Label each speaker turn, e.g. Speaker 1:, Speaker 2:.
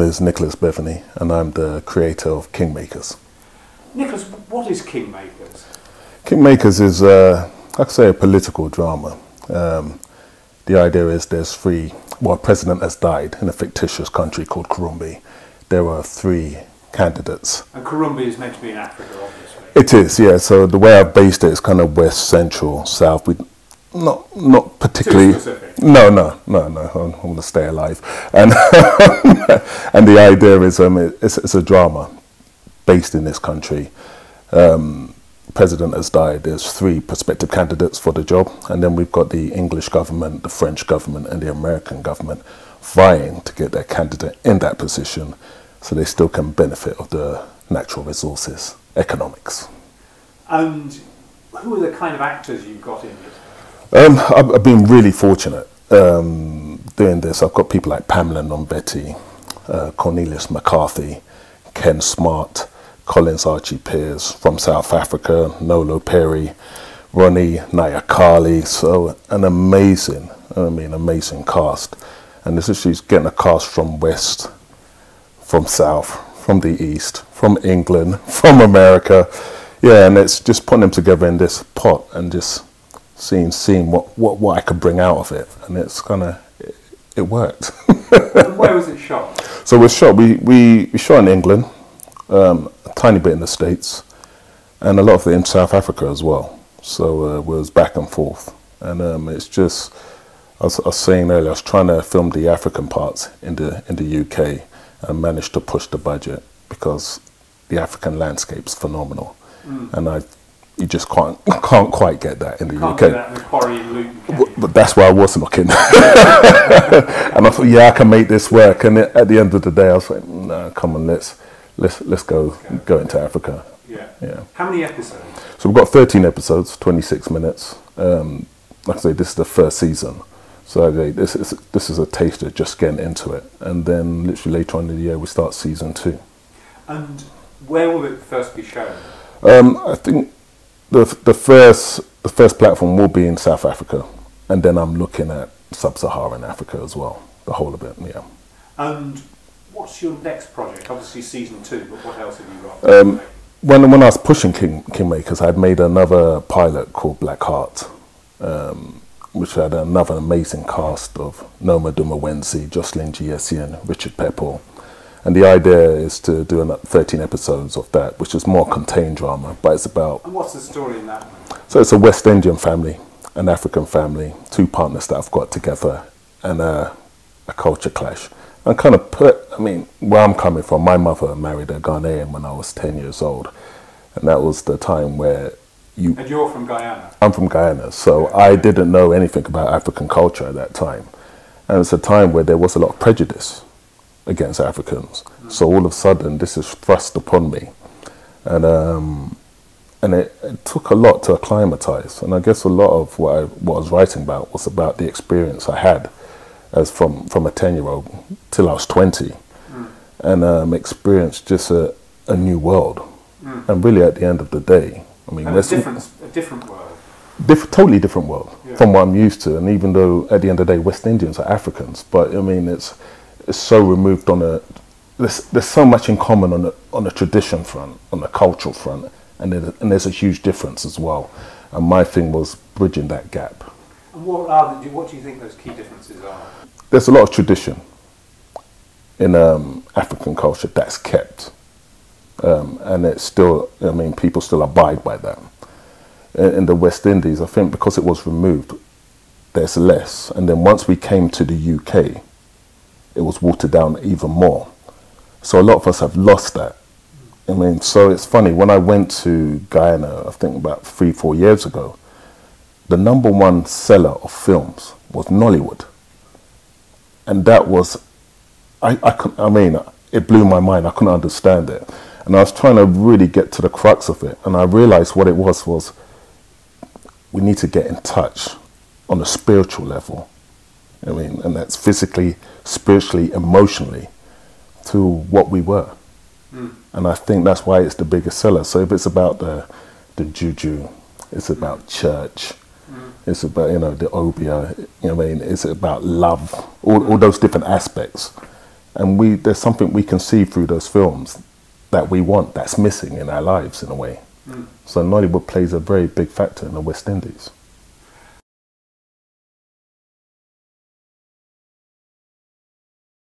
Speaker 1: is Nicholas Beveney, and I'm the creator of Kingmakers.
Speaker 2: Nicholas, what is Kingmakers?
Speaker 1: Kingmakers is, I'd say, a political drama. The idea is a president has died in a fictitious country called Kurumbi. There are 3 candidates.
Speaker 2: And Kurumbi is meant to be in Africa, obviously.
Speaker 1: It is, yeah. So the way I've based it is kind of west, central, south. Not particularly.
Speaker 2: Too specific.
Speaker 1: No. I want to stay alive, and and the idea is it's a drama based in this country. President has died. There's 3 prospective candidates for the job, and then we've got the English government, the French government, and the American government vying to get their candidate in that position, so they still can benefit of the natural resources, economics.
Speaker 2: And who are the kind of actors you've got in it?
Speaker 1: I've been really fortunate doing this. I've got people like Pamela Nombetti, Cornelius McCarthy, Ken Smart, Collins Archie Pears from South Africa, Nolo Perry, Ronnie Nyakali. So an amazing cast. And this is she's getting a cast from West, from South, from the East, from England, from America. Yeah, and it's just putting them together in this pot and just seeing what I could bring out of it, and it's it worked.
Speaker 2: And where was it shot?
Speaker 1: So we shot in England, a tiny bit in the States, and a lot of it in South Africa as well. So it was back and forth, and it's just I was saying earlier, I was trying to film the African parts in the UK, and managed to push the budget because the African landscape's phenomenal, and you just can't quite get that in the UK.
Speaker 2: Get that in the quarry in Luton,
Speaker 1: but that's why I was looking. And I thought, yeah, I can make this work. And at the end of the day, I was like, no, come on, let's go into Africa.
Speaker 2: Yeah. How many episodes?
Speaker 1: So we've got 13 episodes, 26 minutes. Like I say, this is the first season. So this is a taster, just getting into it. And then literally later on in the year, we start season 2.
Speaker 2: And where will it first be shown?
Speaker 1: I think the first platform will be in South Africa, and then I'm looking at sub-Saharan Africa as well, the whole of it, yeah.
Speaker 2: And what's your next project? Obviously season 2, but what else have you got?
Speaker 1: When I was pushing Kingmakers, I'd made another pilot called Black Heart, which had another amazing cast of Noma Dumawenzi, Jocelyn Giessian, Richard Pepple. And the idea is to do 13 episodes of that, which is more contained drama, but it's about...
Speaker 2: And what's the story in that one?
Speaker 1: So it's a West Indian family, an African family, 2 partners that have got together, and a culture clash. And kind of where I'm coming from, my mother married a Ghanaian when I was 10 years old. And that was the time where
Speaker 2: And you're from Guyana?
Speaker 1: I'm from Guyana, so I didn't know anything about African culture at that time. And it's a time where there was a lot of prejudice against Africans. So all of a sudden this is thrust upon me, and it took a lot to acclimatize. And I guess a lot of what I was writing about was about the experience I had as from a 10-year-old till I was 20, and experienced just a new world. And really at the end of the day, I mean,
Speaker 2: a different world.
Speaker 1: Totally different world from what I'm used to. And even though at the end of the day West Indians are Africans, but I mean it's so removed there's so much in common on the tradition front, on the cultural front, and there's a huge difference as well. And my thing was bridging that gap.
Speaker 2: And what do you think those key differences are?
Speaker 1: There's a lot of tradition in African culture that's kept, and it's still, I mean, people still abide by that. In the West Indies, I think because it was removed, there's less. And then once we came to the UK, it was watered down even more. So a lot of us have lost that. I mean, so it's funny, when I went to Guyana, I think about 3-4 years ago, the #1 seller of films was Nollywood. And that was, I mean, it blew my mind. I couldn't understand it. And I was trying to really get to the crux of it. And I realized what it was we need to get in touch on a spiritual level. I mean, and that's physically, spiritually, emotionally, to what we were. And I think that's why it's the biggest seller. So if it's about the juju, it's about church, it's about, you know, the obia, you know what I mean, it's about love, all those different aspects. And there's something we can see through those films that we want, that's missing in our lives in a way. So Nollywood plays a very big factor in the West Indies.